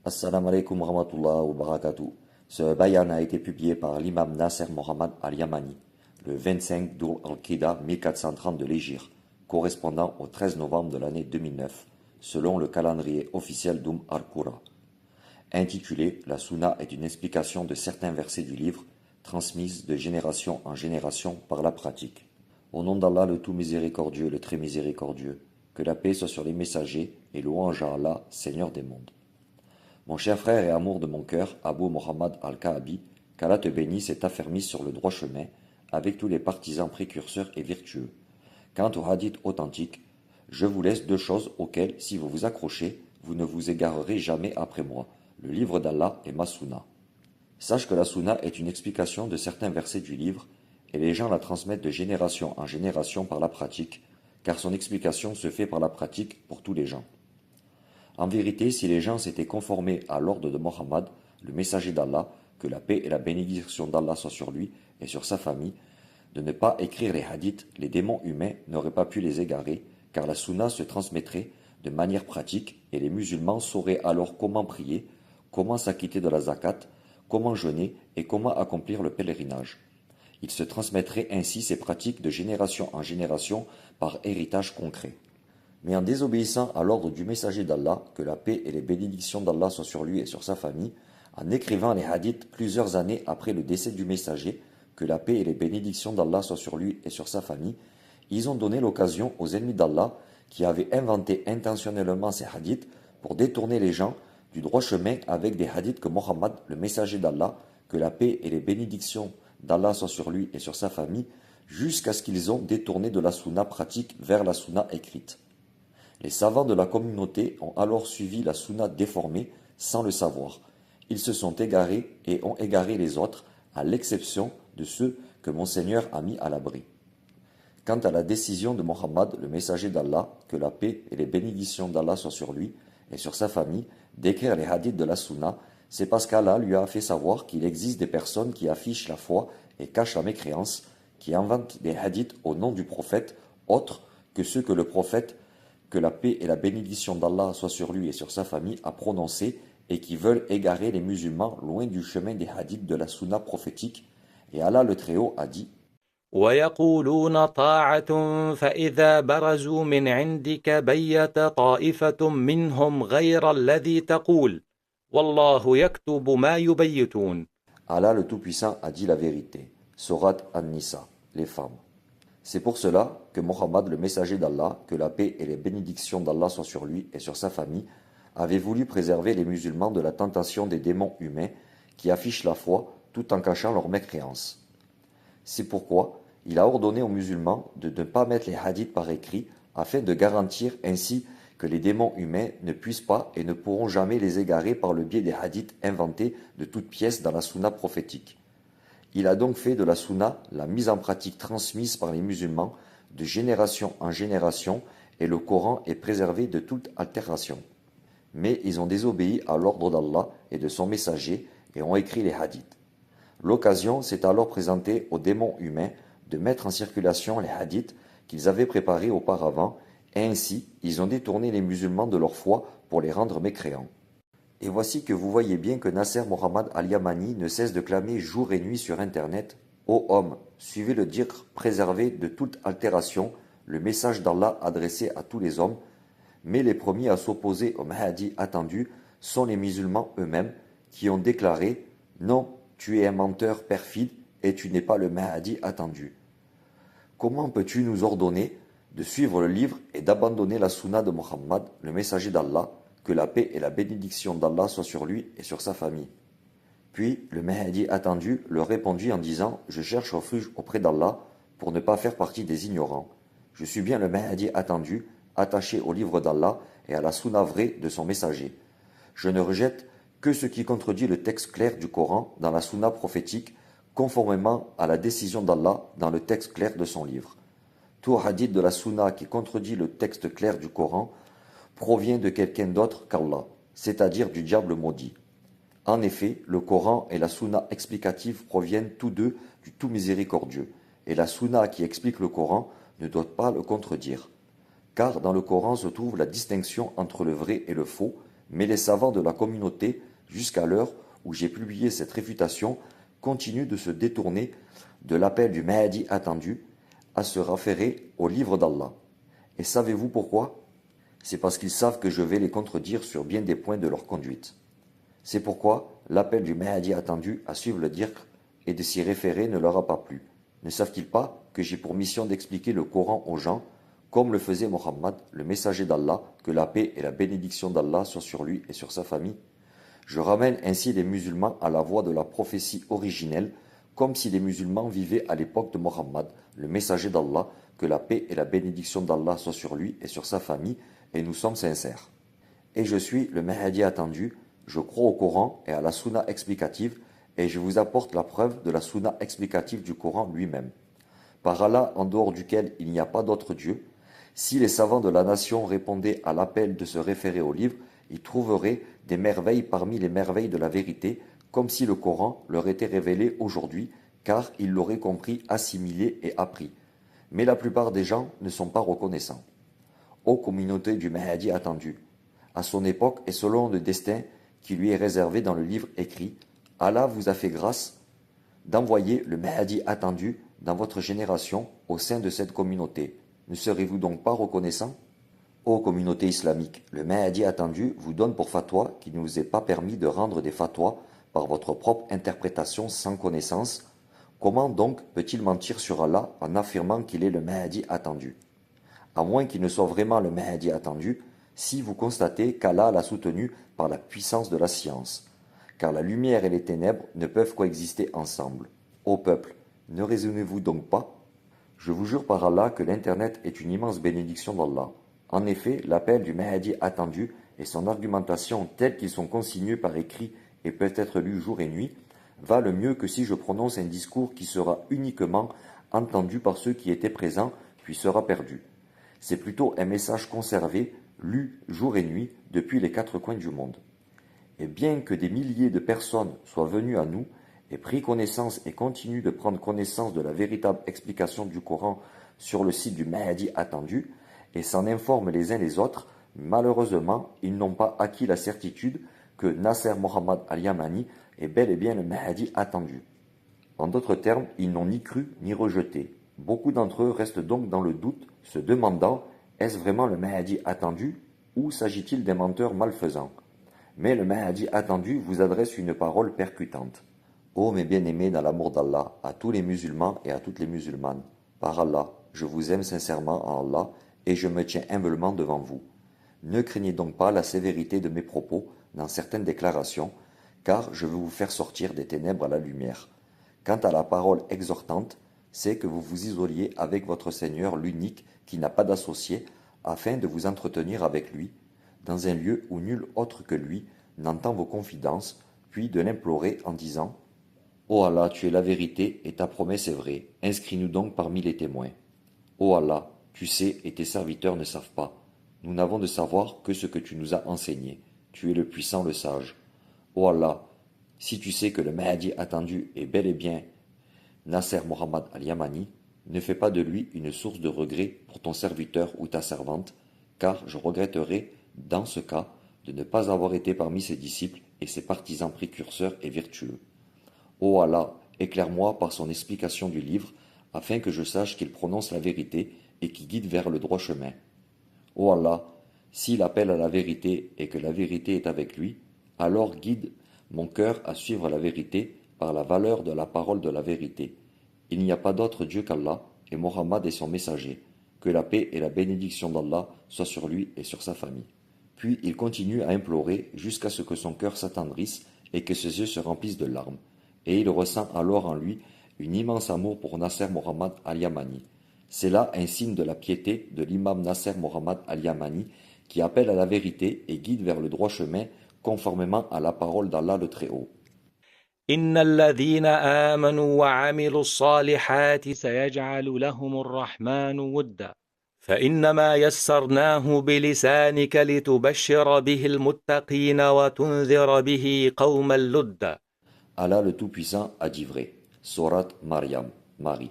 Assalamu alaikum wa rahmatullah wa barakatuh. Ce bayan a été publié par l'imam Nasser Mohammad al-Yamani le 25 Dhul al-Qida 1430 de l'Hégire, correspondant au 13 novembre de l'année 2009, selon le calendrier officiel al-Qura. Intitulé La Sunna est une explication de certains versets du livre, transmise de génération en génération par la pratique. Au nom d'Allah le tout miséricordieux, le très miséricordieux, que la paix soit sur les messagers et louange à Allah, Seigneur des mondes. Mon cher frère et amour de mon cœur, Abu Muhammad al-Ka'abi, qu'Allah te bénisse et t'affermisse sur le droit chemin, avec tous les partisans précurseurs et vertueux. Quant au hadith authentique, je vous laisse deux choses auxquelles, si vous vous accrochez, vous ne vous égarerez jamais après moi, le livre d'Allah et ma sunna. Sache que la sunna est une explication de certains versets du livre, et les gens la transmettent de génération en génération par la pratique, car son explication se fait par la pratique pour tous les gens. En vérité, si les gens s'étaient conformés à l'ordre de Mohammed, le messager d'Allah, que la paix et la bénédiction d'Allah soient sur lui et sur sa famille, de ne pas écrire les hadiths, les démons humains n'auraient pas pu les égarer, car la sunna se transmettrait de manière pratique et les musulmans sauraient alors comment prier, comment s'acquitter de la zakat, comment jeûner et comment accomplir le pèlerinage. Il se transmettrait ainsi ces pratiques de génération en génération par héritage concret. Mais en désobéissant à l'ordre du messager d'Allah, que la paix et les bénédictions d'Allah soient sur lui et sur sa famille, en écrivant les hadiths plusieurs années après le décès du messager, que la paix et les bénédictions d'Allah soient sur lui et sur sa famille, ils ont donné l'occasion aux ennemis d'Allah qui avaient inventé intentionnellement ces hadiths pour détourner les gens du droit chemin avec des hadiths que Mohammed, le messager d'Allah, que la paix et les bénédictions d'Allah soient sur lui et sur sa famille, jusqu'à ce qu'ils ont détourné de la sunna pratique vers la sunna écrite. Les savants de la communauté ont alors suivi la sunna déformée sans le savoir. Ils se sont égarés et ont égaré les autres, à l'exception de ceux que mon Seigneur a mis à l'abri. Quant à la décision de Mohammed, le messager d'Allah, que la paix et les bénédictions d'Allah soient sur lui et sur sa famille, d'écrire les hadiths de la sunna, c'est parce qu'Allah lui a fait savoir qu'il existe des personnes qui affichent la foi et cachent la mécréance, qui inventent des hadiths au nom du prophète, autres que ceux que le prophète, que la paix et la bénédiction d'Allah soient sur lui et sur sa famille, a prononcé et qui veulent égarer les musulmans loin du chemin des hadiths de la sunna prophétique. Et Allah le Très-Haut a dit ويقولون طاعة فإذا برزوا من عندك بيت طائفة منهم غير الذي تقول والله يكتب ما يبيتون. Allah le Tout-Puissant a dit la vérité. Sourate An-Nisa, les femmes. C'est pour cela que Mohammed, le messager d'Allah, que la paix et les bénédictions d'Allah soient sur lui et sur sa famille, avait voulu préserver les musulmans de la tentation des démons humains qui affichent la foi tout en cachant leur mécréance. C'est pourquoi il a ordonné aux musulmans de ne pas mettre les hadiths par écrit afin de garantir ainsi que les démons humains ne puissent pas et ne pourront jamais les égarer par le biais des hadiths inventés de toutes pièces dans la sunna prophétique. Il a donc fait de la sunna la mise en pratique transmise par les musulmans de génération en génération et le Coran est préservé de toute altération. Mais ils ont désobéi à l'ordre d'Allah et de son messager et ont écrit les hadiths. L'occasion s'est alors présentée aux démons humains de mettre en circulation les hadiths qu'ils avaient préparés auparavant et ainsi ils ont détourné les musulmans de leur foi pour les rendre mécréants. Et voici que vous voyez bien que Nasser Mohammad al-Yamani ne cesse de clamer jour et nuit sur Internet « Ô homme, suivez le dhikr préservé de toute altération, le message d'Allah adressé à tous les hommes, mais les premiers à s'opposer au Mahdi attendu sont les musulmans eux-mêmes qui ont déclaré « Non, tu es un menteur perfide et tu n'es pas le Mahdi attendu. Comment peux-tu nous ordonner de suivre le livre et d'abandonner la sunna de Mohammed, le messager d'Allah, que la paix et la bénédiction d'Allah soient sur lui et sur sa famille. » Puis le Mahdi attendu leur répondit en disant « Je cherche refuge auprès d'Allah pour ne pas faire partie des ignorants. Je suis bien le Mahdi attendu, attaché au livre d'Allah et à la sunna vraie de son messager. Je ne rejette que ce qui contredit le texte clair du Coran dans la sunna prophétique, conformément à la décision d'Allah dans le texte clair de son livre. Tout hadith de la sunna qui contredit le texte clair du Coran provient de quelqu'un d'autre qu'Allah, c'est-à-dire du diable maudit. En effet, le Coran et la sunna explicative proviennent tous deux du tout miséricordieux, et la sunna qui explique le Coran ne doit pas le contredire. Car dans le Coran se trouve la distinction entre le vrai et le faux, Mais les savants de la communauté, jusqu'à l'heure où j'ai publié cette réfutation, continuent de se détourner de l'appel du Mahdi attendu à se référer au livre d'Allah. Et savez-vous pourquoi? C'est parce qu'ils savent que je vais les contredire sur bien des points de leur conduite. C'est pourquoi l'appel du Mahdi attendu à suivre le dhikr et de s'y référer ne leur a pas plu. Ne savent-ils pas que j'ai pour mission d'expliquer le Coran aux gens, comme le faisait Mohammed, le messager d'Allah, que la paix et la bénédiction d'Allah soient sur lui et sur sa famille? Je ramène ainsi les musulmans à la voie de la prophétie originelle, comme si les musulmans vivaient à l'époque de Mohammed, le messager d'Allah, que la paix et la bénédiction d'Allah soient sur lui et sur sa famille, et nous sommes sincères. Et je suis le Mahdi attendu, je crois au Coran et à la Sunna explicative, et je vous apporte la preuve de la Sunna explicative du Coran lui-même. Par Allah, en dehors duquel il n'y a pas d'autre Dieu, si les savants de la nation répondaient à l'appel de se référer au livre, ils trouveraient des merveilles parmi les merveilles de la vérité, comme si le Coran leur était révélé aujourd'hui, car ils l'auraient compris, assimilé et appris. Mais la plupart des gens ne sont pas reconnaissants. Ô communauté du Mahdi attendu, à son époque et selon le destin qui lui est réservé dans le livre écrit, Allah vous a fait grâce d'envoyer le Mahdi attendu dans votre génération au sein de cette communauté. Ne serez-vous donc pas reconnaissant? Ô communauté islamique, le Mahdi attendu vous donne pour fatwa qu'il ne vous est pas permis de rendre des fatwas par votre propre interprétation sans connaissance. Comment donc peut-il mentir sur Allah en affirmant qu'il est le Mahdi attendu? À moins qu'il ne soit vraiment le Mahdi attendu, si vous constatez qu'Allah l'a soutenu par la puissance de la science. Car la lumière et les ténèbres ne peuvent coexister ensemble. Ô peuple, ne raisonnez-vous donc pas? Je vous jure par Allah que l'Internet est une immense bénédiction d'Allah. En effet, l'appel du Mahdi attendu et son argumentation tels qu'ils sont consignés par écrit et peuvent être lus jour et nuit, valent mieux que si je prononce un discours qui sera uniquement entendu par ceux qui étaient présents puis sera perdu. C'est plutôt un message conservé, lu jour et nuit depuis les quatre coins du monde. Et bien que des milliers de personnes soient venues à nous et pris connaissance et continuent de prendre connaissance de la véritable explication du Coran sur le site du Mahdi attendu et s'en informent les uns les autres, malheureusement, ils n'ont pas acquis la certitude que Nasser Mohammed al-Yamani est bel et bien le Mahdi attendu. En d'autres termes, ils n'ont ni cru ni rejeté. Beaucoup d'entre eux restent donc dans le doute, se demandant est-ce vraiment le Mahdi attendu ou s'agit-il d'un menteur malfaisant? Mais le Mahdi attendu vous adresse une parole percutante. Ô mes bien-aimés dans l'amour d'Allah, à tous les musulmans et à toutes les musulmanes, par Allah, je vous aime sincèrement en Allah et je me tiens humblement devant vous. Ne craignez donc pas la sévérité de mes propos dans certaines déclarations, car je veux vous faire sortir des ténèbres à la lumière. Quant à la parole exhortante, c'est que vous vous isoliez avec votre Seigneur l'unique qui n'a pas d'associé, afin de vous entretenir avec lui, dans un lieu où nul autre que lui n'entend vos confidences, puis de l'implorer en disant « Ô Allah, tu es la vérité et ta promesse est vraie, inscris-nous donc parmi les témoins. Ô Allah, tu sais et tes serviteurs ne savent pas. Nous n'avons de savoir que ce que tu nous as enseigné. Tu es le puissant, le sage. Ô Allah, si tu sais que le Mahdi attendu est bel et bien Nasser Mohammed al-Yamani, ne fais pas de lui une source de regret pour ton serviteur ou ta servante, car je regretterai, dans ce cas, de ne pas avoir été parmi ses disciples et ses partisans précurseurs et vertueux. Ô Allah, éclaire-moi par son explication du livre, afin que je sache qu'il prononce la vérité et qu'il guide vers le droit chemin. Ô Allah, s'il appelle à la vérité et que la vérité est avec lui, alors guide mon cœur à suivre la vérité par la valeur de la parole de la vérité. Il n'y a pas d'autre Dieu qu'Allah, et Mohammed est son messager. Que la paix et la bénédiction d'Allah soient sur lui et sur sa famille. Puis il continue à implorer jusqu'à ce que son cœur s'attendrisse et que ses yeux se remplissent de larmes. Et il ressent alors en lui un immense amour pour Nasser Mohammed al-Yamani. C'est là un signe de la piété de l'imam Nasser Mohammed al-Yamani qui appelle à la vérité et guide vers le droit chemin conformément à la parole d'Allah le Très-Haut. إن الذين آمنوا وعملوا الصالحات سيجعل لهم الرحمن ودا فإنما يسرناه بلسانك لتبشر به المتقين وتنذر به قوما لدا. Allah le Tout-Puissant a dit vrai. Sourate Maryam, Marie.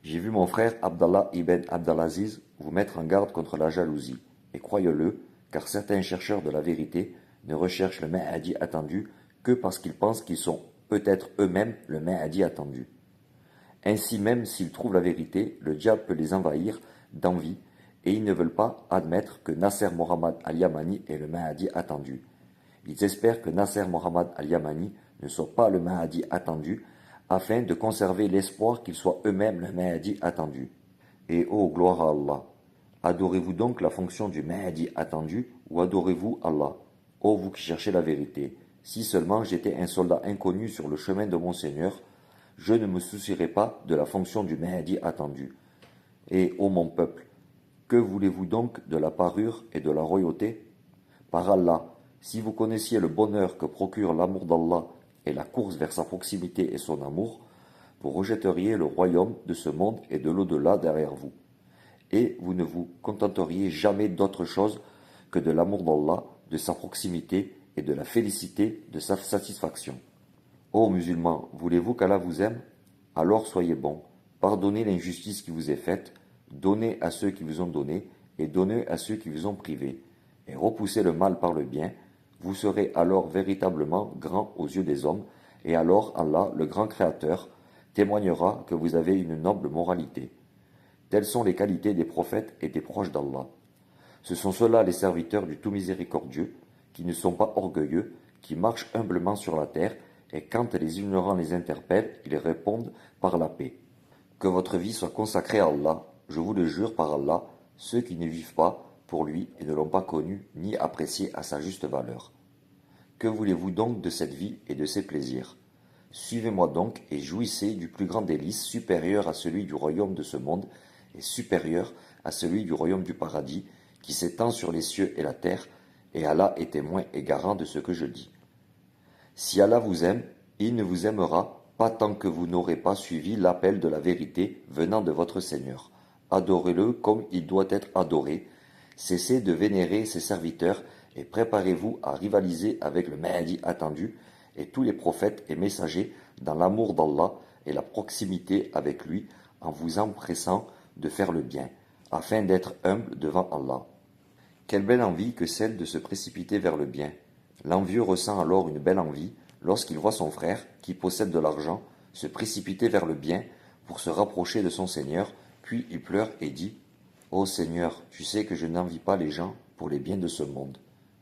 J'ai vu mon frère Abdallah ibn Abdelaziz vous mettre en garde contre la jalousie. Et croyez-le, car certains chercheurs de la vérité ne recherchent le Mahdi attendu que parce qu'ils pensent qu'ils sont peut-être eux-mêmes le Mahdi attendu. Ainsi même s'ils trouvent la vérité, le diable peut les envahir d'envie et ils ne veulent pas admettre que Nasser Mohammad al-Yamani est le Mahdi attendu. Ils espèrent que Nasser Mohammad al-Yamani ne soit pas le Mahdi attendu afin de conserver l'espoir qu'ils soient eux-mêmes le Mahdi attendu. Et ô gloire à Allah! Adorez-vous donc la fonction du Mahdi attendu ou adorez-vous Allah? Ô vous qui cherchez la vérité, si seulement j'étais un soldat inconnu sur le chemin de mon Seigneur, je ne me soucierais pas de la fonction du Mahdi attendu. Et ô mon peuple, que voulez-vous donc de la parure et de la royauté? Par Allah, si vous connaissiez le bonheur que procure l'amour d'Allah et la course vers sa proximité et son amour, vous rejetteriez le royaume de ce monde et de l'au-delà derrière vous. Et vous ne vous contenteriez jamais d'autre chose que de l'amour d'Allah, de sa proximité et de la félicité de sa satisfaction. Ô musulmans, voulez-vous qu'Allah vous aime? Alors soyez bons, pardonnez l'injustice qui vous est faite, donnez à ceux qui vous ont donné et donnez à ceux qui vous ont privé, et repoussez le mal par le bien, vous serez alors véritablement grand aux yeux des hommes, et alors Allah, le grand Créateur, témoignera que vous avez une noble moralité. Telles sont les qualités des prophètes et des proches d'Allah. Ce sont ceux-là les serviteurs du tout miséricordieux, qui ne sont pas orgueilleux, qui marchent humblement sur la terre, et quand les ignorants les interpellent, ils répondent par la paix. Que votre vie soit consacrée à Allah, je vous le jure par Allah, ceux qui ne vivent pas pour lui et ne l'ont pas connu ni apprécié à sa juste valeur. Que voulez-vous donc de cette vie et de ses plaisirs? Suivez-moi donc et jouissez du plus grand délice supérieur à celui du royaume de ce monde et supérieur à celui du royaume du paradis qui s'étend sur les cieux et la terre, et Allah est témoin et garant de ce que je dis. Si Allah vous aime, il ne vous aimera pas tant que vous n'aurez pas suivi l'appel de la vérité venant de votre Seigneur. Adorez-le comme il doit être adoré, cessez de vénérer ses serviteurs et préparez-vous à rivaliser avec le Mahdi attendu et tous les prophètes et messagers dans l'amour d'Allah et la proximité avec lui en vous empressant de faire le bien, afin d'être humble devant Allah. Quelle belle envie que celle de se précipiter vers le bien. L'envieux ressent alors une belle envie lorsqu'il voit son frère, qui possède de l'argent, se précipiter vers le bien pour se rapprocher de son Seigneur, puis il pleure et dit « Ô Seigneur, tu sais que je n'envie pas les gens pour les biens de ce monde,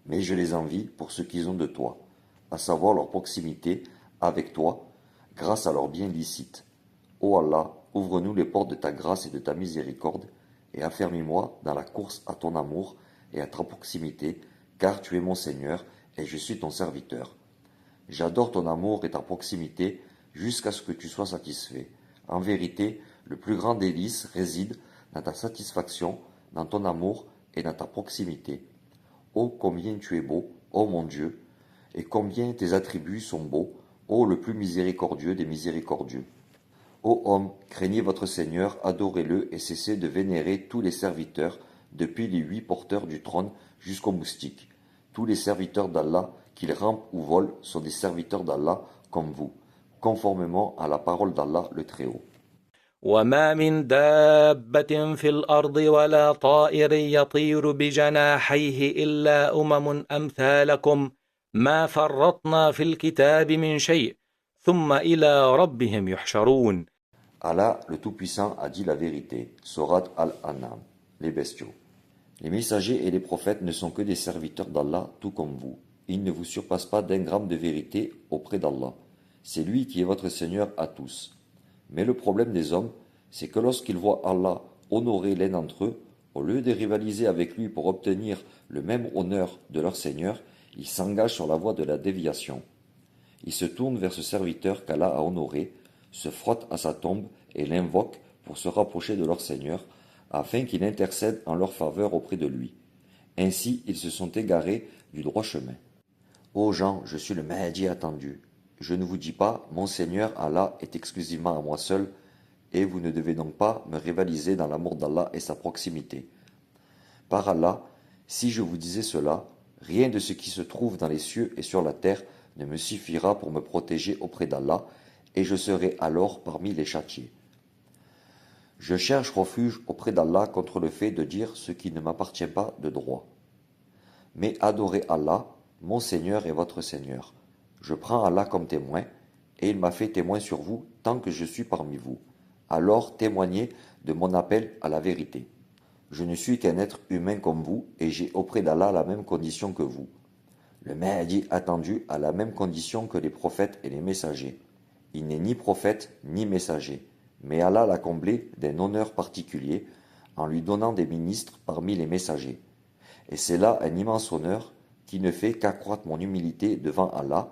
mais je les envie pour ce qu'ils ont de toi, à savoir leur proximité avec toi, grâce à leurs biens licites. Ô Allah, ouvre-nous les portes de ta grâce et de ta miséricorde, et affermis-moi dans la course à ton amour et à ta proximité, car tu es mon Seigneur, et je suis ton serviteur. J'adore ton amour et ta proximité jusqu'à ce que tu sois satisfait. En vérité, le plus grand délice réside dans ta satisfaction, dans ton amour et dans ta proximité. Ô combien tu es beau, ô mon Dieu, et combien tes attributs sont beaux, ô le plus miséricordieux des miséricordieux. Ô hommes, craignez votre Seigneur, adorez-le et cessez de vénérer tous les serviteurs, depuis les 8 porteurs du trône jusqu'aux moustiques. Tous les serviteurs d'Allah, qu'ils rampent ou volent, sont des serviteurs d'Allah comme vous, conformément à la parole d'Allah le Très-Haut. وما من دابة في الأرض ولا طائر يطير بجناحيه إلا أمثالكم ما فرطنا في الكتاب من شيء ثم إلى ربهم يحشرون. Allah, le Tout-Puissant, a dit la vérité. Sourate Al-An'am, les bestiaux. Les messagers et les prophètes ne sont que des serviteurs d'Allah, tout comme vous. Ils ne vous surpassent pas d'un gramme de vérité auprès d'Allah. C'est lui qui est votre Seigneur à tous. Mais le problème des hommes, c'est que lorsqu'ils voient Allah honorer l'un d'entre eux, au lieu de rivaliser avec lui pour obtenir le même honneur de leur Seigneur, ils s'engagent sur la voie de la déviation. Ils se tournent vers ce serviteur qu'Allah a honoré, se frottent à sa tombe et l'invoquent pour se rapprocher de leur Seigneur, afin qu'il intercède en leur faveur auprès de lui. Ainsi, ils se sont égarés du droit chemin. Ô gens, je suis le Mahdi attendu. Je ne vous dis pas, mon Seigneur Allah est exclusivement à moi seul, et vous ne devez donc pas me rivaliser dans l'amour d'Allah et sa proximité. Par Allah, si je vous disais cela, rien de ce qui se trouve dans les cieux et sur la terre ne me suffira pour me protéger auprès d'Allah, et je serai alors parmi les châtiés. Je cherche refuge auprès d'Allah contre le fait de dire ce qui ne m'appartient pas de droit. Mais adorez Allah, Mon Seigneur est votre Seigneur. Je prends Allah comme témoin, et il m'a fait témoin sur vous tant que je suis parmi vous. Alors témoignez de mon appel à la vérité. Je ne suis qu'un être humain comme vous, et j'ai auprès d'Allah la même condition que vous. Le Mahdi attendu a la même condition que les prophètes et les messagers. Il n'est ni prophète ni messager, mais Allah l'a comblé d'un honneur particulier en lui donnant des ministres parmi les messagers. Et c'est là un immense honneur qui ne fait qu'accroître mon humilité devant Allah,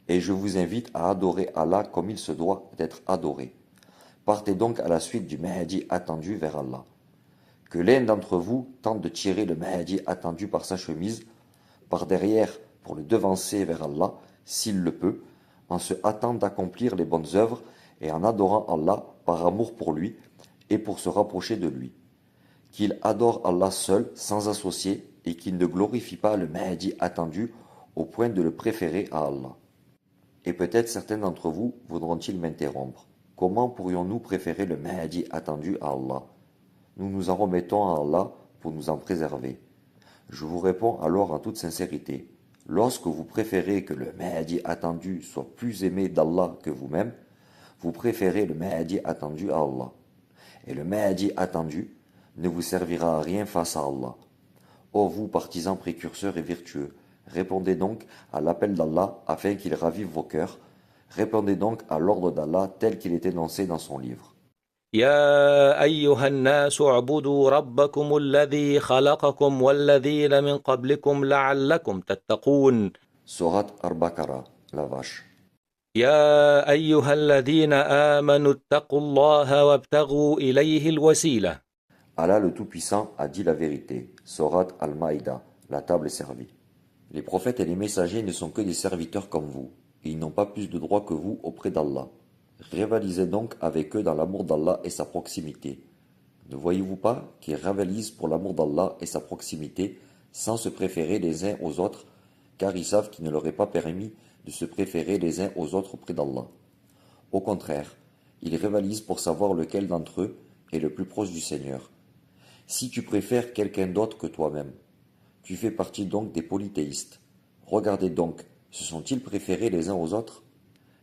et je vous invite à adorer Allah comme il se doit d'être adoré. Partez donc à la suite du Mahdi attendu vers Allah. Que l'un d'entre vous tente de tirer le Mahdi attendu par sa chemise, par derrière pour le devancer vers Allah, s'il le peut, en se hâtant d'accomplir les bonnes œuvres et en adorant Allah par amour pour lui et pour se rapprocher de lui. Qu'il adore Allah seul, sans associé, et qu'il ne glorifie pas le Mahdi attendu au point de le préférer à Allah. Et peut-être certains d'entre vous voudront-ils m'interrompre. Comment pourrions-nous préférer le Mahdi attendu à Allah? Nous nous en remettons à Allah pour nous en préserver. Je vous réponds alors en toute sincérité. Lorsque vous préférez que le Mahdi attendu soit plus aimé d'Allah que vous-même, vous préférez le Mahdi attendu à Allah. Et le Mahdi attendu ne vous servira à rien face à Allah. Ô vous, partisans précurseurs et vertueux, répondez donc à l'appel d'Allah afin qu'il ravive vos cœurs. Répondez donc à l'ordre d'Allah tel qu'il est énoncé dans son livre. يا أيها الناس اعبدوا ربكم الذي خلقكم والذين من قبلكم لعلكم تتقون. Sourate Al-Baqarah, la vache. يا أيها الذين آمنوا اتقوا الله وابتغوا إليه الوسيلة. Allah le Tout-Puissant a dit la vérité. Sourate Al-Maïda, la table est servie. Les prophètes et les messagers ne sont que des serviteurs comme vous, et ils n'ont pas plus de droits que vous auprès d'Allah. Rivalisez donc avec eux dans l'amour d'Allah et sa proximité. Ne voyez-vous pas qu'ils rivalisent pour l'amour d'Allah et sa proximité sans se préférer les uns aux autres, car ils savent qu'il ne leur est pas permis de se préférer les uns aux autres auprès d'Allah. Au contraire, ils rivalisent pour savoir lequel d'entre eux est le plus proche du Seigneur. Si tu préfères quelqu'un d'autre que toi-même, tu fais partie donc des polythéistes. Regardez donc, se sont-ils préférés les uns aux autres?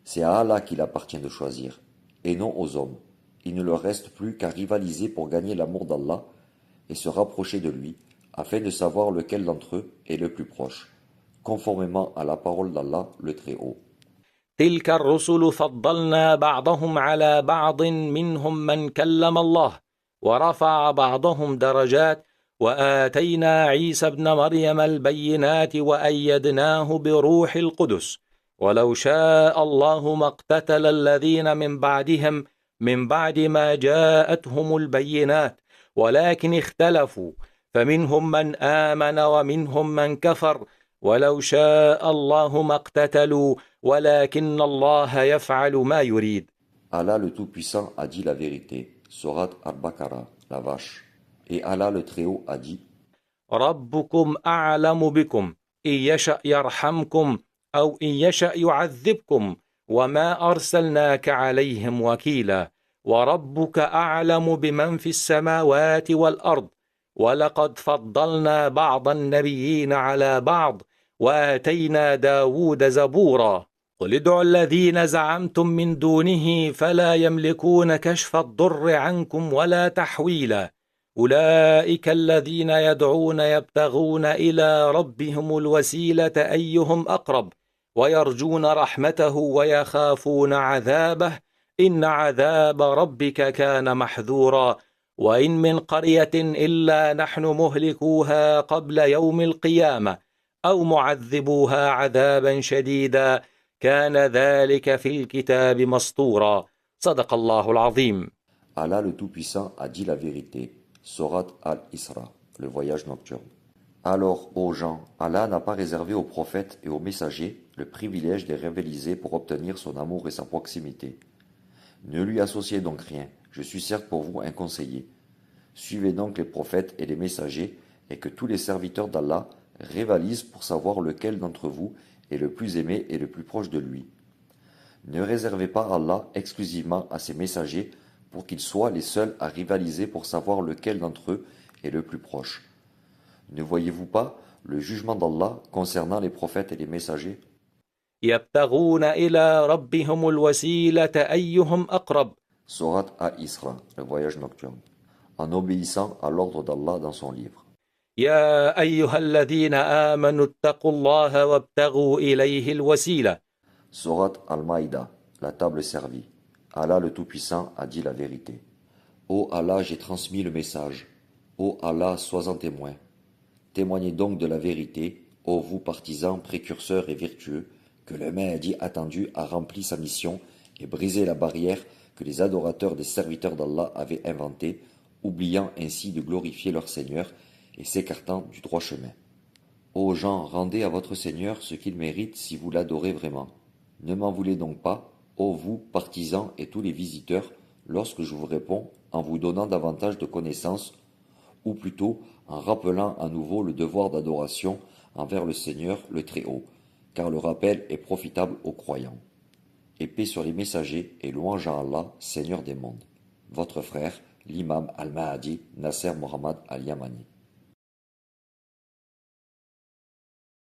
C'est à Allah qu'il appartient de choisir, et non aux hommes. Il ne leur reste plus qu'à rivaliser pour gagner l'amour d'Allah et se rapprocher de lui, afin de savoir lequel d'entre eux est le plus proche, conformément à la parole d'Allah le Très-Haut. تلك الرسل فضلنا بعضهم على بعض منهم من كلم الله ورفع بعضهم درجات وآتينا عيسى ابن مريم البينات وأيدناه بروح القدس ولو شاء الله ما اقتتل الذين من بعدهم من بعد ما جاءتهم البينات ولكن اختلفوا فمنهم من آمن ومنهم من كفر ولو شاء الله ما اقتتلوا ولكن الله يفعل ما يريد. Allah le Tout-Puissant a dit la vérité. Sourate Al-Baqarah, la vache. Et Allah le Très-Haut a dit: ربكم أعلم بكم إن يشأ يرحمكم أو إن يشأ يعذبكم وما أرسلناك عليهم وكيلا وربك أعلم بمن في السماوات والأرض ولقد فضلنا بعض النبيين على بعض وآتينا داود زبورا قل ادعوا الذين زعمتم من دونه فلا يملكون كشف الضر عنكم ولا تحويلا أولئك الذين يدعون يبتغون إلى ربهم الوسيلة أيهم أقرب ويرجون رحمته ويخافون عذابه إن عذاب ربك كان محذورا وإن من قرية إلا نحن مهلكوها قبل يوم القيامة أو معذبوها عذابا شديدا كان ذلك في الكتاب مسطورا صدق الله العظيم. Allah le Tout-Puissant a dit la vérité. Sourate Al-Isra, le voyage nocturne. Alors, ô gens, Allah n'a pas réservé aux prophètes et aux messagers le privilège de rivaliser pour obtenir son amour et sa proximité. Ne lui associez donc rien, je suis certes pour vous un conseiller. Suivez donc les prophètes et les messagers, et que tous les serviteurs d'Allah rivalisent pour savoir lequel d'entre vous est le plus aimé et le plus proche de lui. Ne réservez pas Allah exclusivement à ses messagers pour qu'ils soient les seuls à rivaliser pour savoir lequel d'entre eux est le plus proche. Ne voyez-vous pas le jugement d'Allah concernant les prophètes et les messagers? يبتغون إلى ربهم الوسيلة أيهم أقرب. Sourate Al-Isra, le voyage nocturne, en obéissant à l'ordre d'Allah dans son livre. يا أيها الذين آمنوا اتقوا الله وابتغوا إليه الوسيلة. Sourate Al-Maïda, la table servie. Allah le Tout-Puissant a dit la vérité. Ô Allah, j'ai transmis le message. Ô Allah, sois-en témoin. Témoignez donc de la vérité, ô vous partisans, précurseurs et vertueux, que le Mahdi attendu a rempli sa mission et brisé la barrière que les adorateurs des serviteurs d'Allah avaient inventée, oubliant ainsi de glorifier leur Seigneur et s'écartant du droit chemin. Ô gens, rendez à votre Seigneur ce qu'il mérite si vous l'adorez vraiment. Ne m'en voulez donc pas, ô vous, partisans et tous les visiteurs, lorsque je vous réponds en vous donnant davantage de connaissances, ou plutôt en rappelant à nouveau le devoir d'adoration envers le Seigneur le Très-Haut, car le rappel est profitable aux croyants. Et paix sur les messagers et louange à Allah, Seigneur des mondes. Votre frère, l'imam al-Mahdi Nasser Mohammad al-Yamani.